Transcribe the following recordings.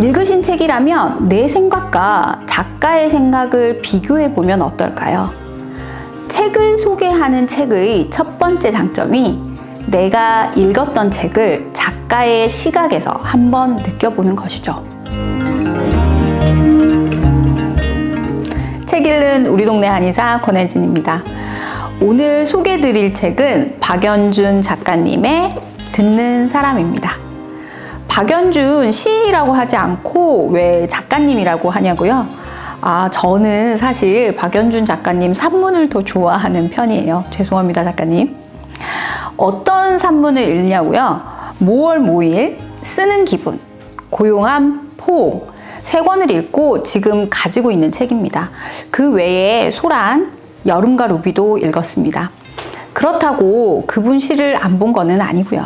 읽으신 책이라면 내 생각과 작가의 생각을 비교해보면 어떨까요? 책을 소개하는 책의 첫 번째 장점이 내가 읽었던 책을 작가의 시각에서 한번 느껴보는 것이죠. 책 읽는 우리 동네 한의사 권혜진입니다. 오늘 소개해드릴 책은 박연준 작가님의 듣는 사람입니다. 박연준 시인이라고 하지 않고 왜 작가님이라고 하냐고요? 저는 사실 박연준 작가님 산문을 더 좋아하는 편이에요. 죄송합니다, 작가님. 어떤 산문을 읽냐고요? 모월 모일, 쓰는 기분, 고용함, 포옹, 3권을 읽고 지금 가지고 있는 책입니다. 그 외에 소란, 여름과 루비도 읽었습니다. 그렇다고 그분 시를 안 본 거는 아니고요.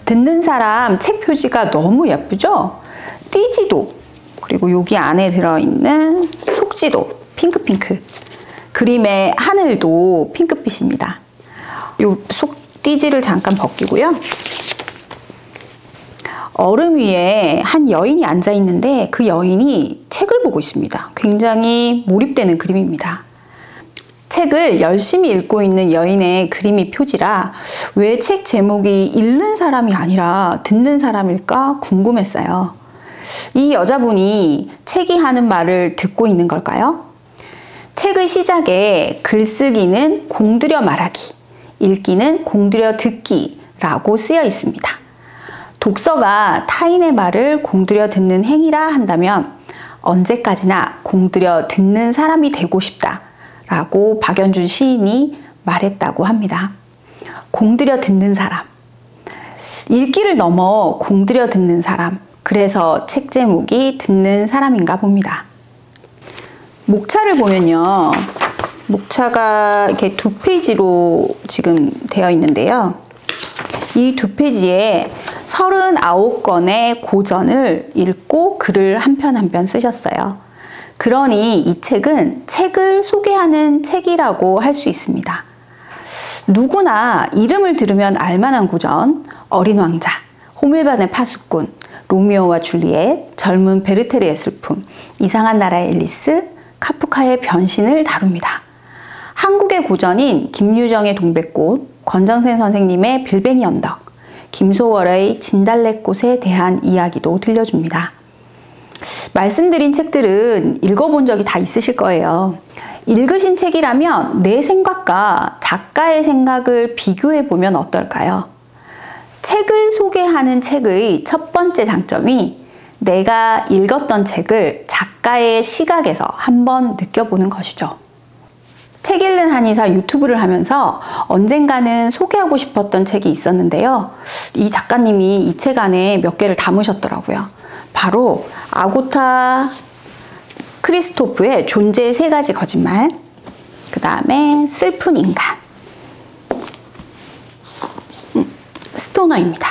듣는 사람 책 표지가 너무 예쁘죠? 띠지도, 그리고 여기 안에 들어있는 속지도 핑크핑크, 그림의 하늘도 핑크빛입니다. 요 띠지를 잠깐 벗기고요. 얼음 위에 한 여인이 앉아 있는데 그 여인이 책을 보고 있습니다. 굉장히 몰입되는 그림입니다. 책을 열심히 읽고 있는 여인의 그림이 표지라 왜 책 제목이 읽는 사람이 아니라 듣는 사람일까 궁금했어요. 이 여자분이 책이 하는 말을 듣고 있는 걸까요? 책의 시작에 글쓰기는 공들여 말하기, 읽기는 공들여 듣기라고 쓰여 있습니다. 독서가 타인의 말을 공들여 듣는 행위라 한다면 언제까지나 공들여 듣는 사람이 되고 싶다 라고 박연준 시인이 말했다고 합니다. 공들여 듣는 사람, 읽기를 넘어 공들여 듣는 사람, 그래서 책 제목이 듣는 사람인가 봅니다. 목차를 보면요, 목차가 이렇게 2페이지로 지금 되어 있는데요. 이 2페이지에 39권의 고전을 읽고 글을 한 편 한 편 쓰셨어요. 그러니 이 책은 책을 소개하는 책이라고 할 수 있습니다. 누구나 이름을 들으면 알만한 고전, 어린 왕자, 호밀반의 파수꾼, 로미오와 줄리엣, 젊은 베르테르의 슬픔, 이상한 나라의 앨리스, 카프카의 변신을 다룹니다. 한국의 고전인 김유정의 동백꽃, 권정생 선생님의 빌뱅이 언덕, 김소월의 진달래꽃에 대한 이야기도 들려줍니다. 말씀드린 책들은 읽어본 적이 다 있으실 거예요. 읽으신 책이라면 내 생각과 작가의 생각을 비교해보면 어떨까요? 책을 소개하는 책의 첫 번째 장점이 내가 읽었던 책을 작가의 시각에서 한번 느껴보는 것이죠. 책 읽는 한의사 유튜브를 하면서 언젠가는 소개하고 싶었던 책이 있었는데요. 이 작가님이 이 책 안에 몇 개를 담으셨더라고요. 바로 아고타 크리스토프의 존재의 3가지 거짓말, 그 다음에 슬픈 인간, 스토너입니다.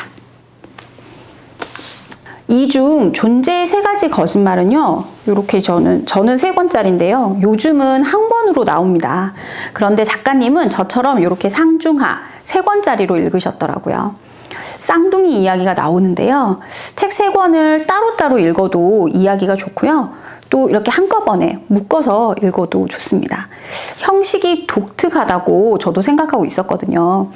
이 중 존재의 3가지 거짓말은요, 이렇게 저는 3권짜리인데요. 요즘은 한 권으로 나옵니다. 그런데 작가님은 저처럼 이렇게 상중하 3권짜리로 읽으셨더라고요. 쌍둥이 이야기가 나오는데요. 책 3권을 따로따로 읽어도 이야기가 좋고요. 또 이렇게 한꺼번에 묶어서 읽어도 좋습니다. 형식이 독특하다고 저도 생각하고 있었거든요.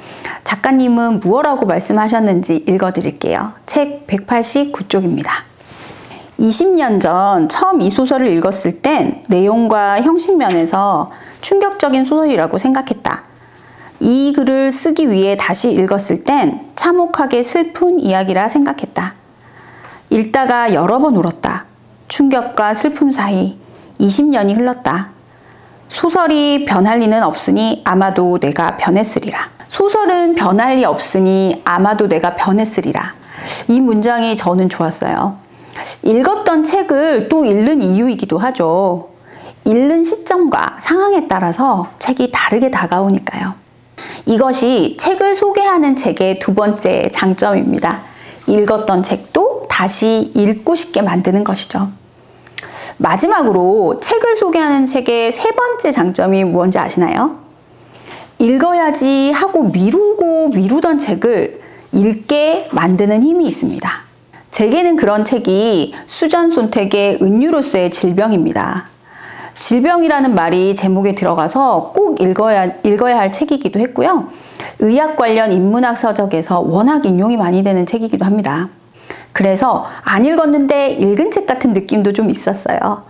작가님은 무엇라고 말씀하셨는지 읽어드릴게요. 책 189쪽입니다. 20년 전 처음 이 소설을 읽었을 땐 내용과 형식 면에서 충격적인 소설이라고 생각했다. 이 글을 쓰기 위해 다시 읽었을 땐 참혹하게 슬픈 이야기라 생각했다. 읽다가 여러 번 울었다. 충격과 슬픔 사이 20년이 흘렀다. 소설이 변할 리는 없으니 아마도 내가 변했으리라. 소설은 변할 리 없으니 아마도 내가 변했으리라. 이 문장이 저는 좋았어요. 읽었던 책을 또 읽는 이유이기도 하죠. 읽는 시점과 상황에 따라서 책이 다르게 다가오니까요. 이것이 책을 소개하는 책의 2번째 장점입니다. 읽었던 책도 다시 읽고 싶게 만드는 것이죠. 마지막으로 책을 소개하는 책의 3번째 장점이 무엇인지 아시나요? 읽어야지 하고 미루던 책을 읽게 만드는 힘이 있습니다. 제게는 그런 책이 수전 손택의 은유로서의 질병입니다. 질병이라는 말이 제목에 들어가서 꼭 읽어야 할 책이기도 했고요. 의학 관련 인문학 서적에서 워낙 인용이 많이 되는 책이기도 합니다. 그래서 안 읽었는데 읽은 책 같은 느낌도 좀 있었어요.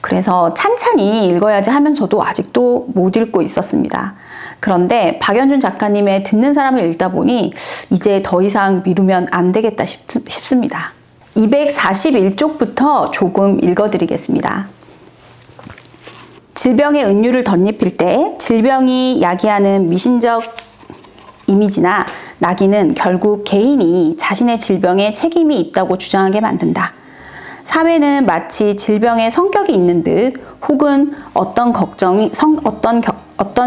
그래서 찬찬히 읽어야지 하면서도 아직도 못 읽고 있었습니다. 그런데 박연준 작가님의 듣는 사람을 읽다 보니 이제 더 이상 미루면 안 되겠다 싶습니다. 241쪽부터 조금 읽어드리겠습니다. 질병의 은유를 덧입힐 때 질병이 야기하는 미신적 이미지나 낙인은 결국 개인이 자신의 질병에 책임이 있다고 주장하게 만든다. 사회는 마치 질병의 성격이 있는 듯 혹은 어떤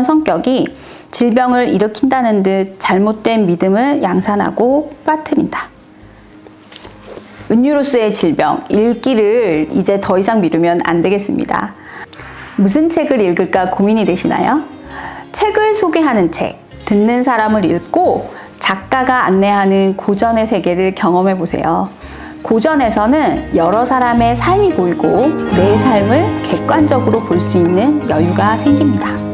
성격이 질병을 일으킨다는 듯 잘못된 믿음을 양산하고 빠뜨린다. 은유로서의 질병, 읽기를 이제 더 이상 미루면 안 되겠습니다. 무슨 책을 읽을까 고민이 되시나요? 책을 소개하는 책, 듣는 사람을 읽고 작가가 안내하는 고전의 세계를 경험해 보세요. 고전에서는 여러 사람의 삶이 보이고 내 삶을 객관적으로 볼 수 있는 여유가 생깁니다.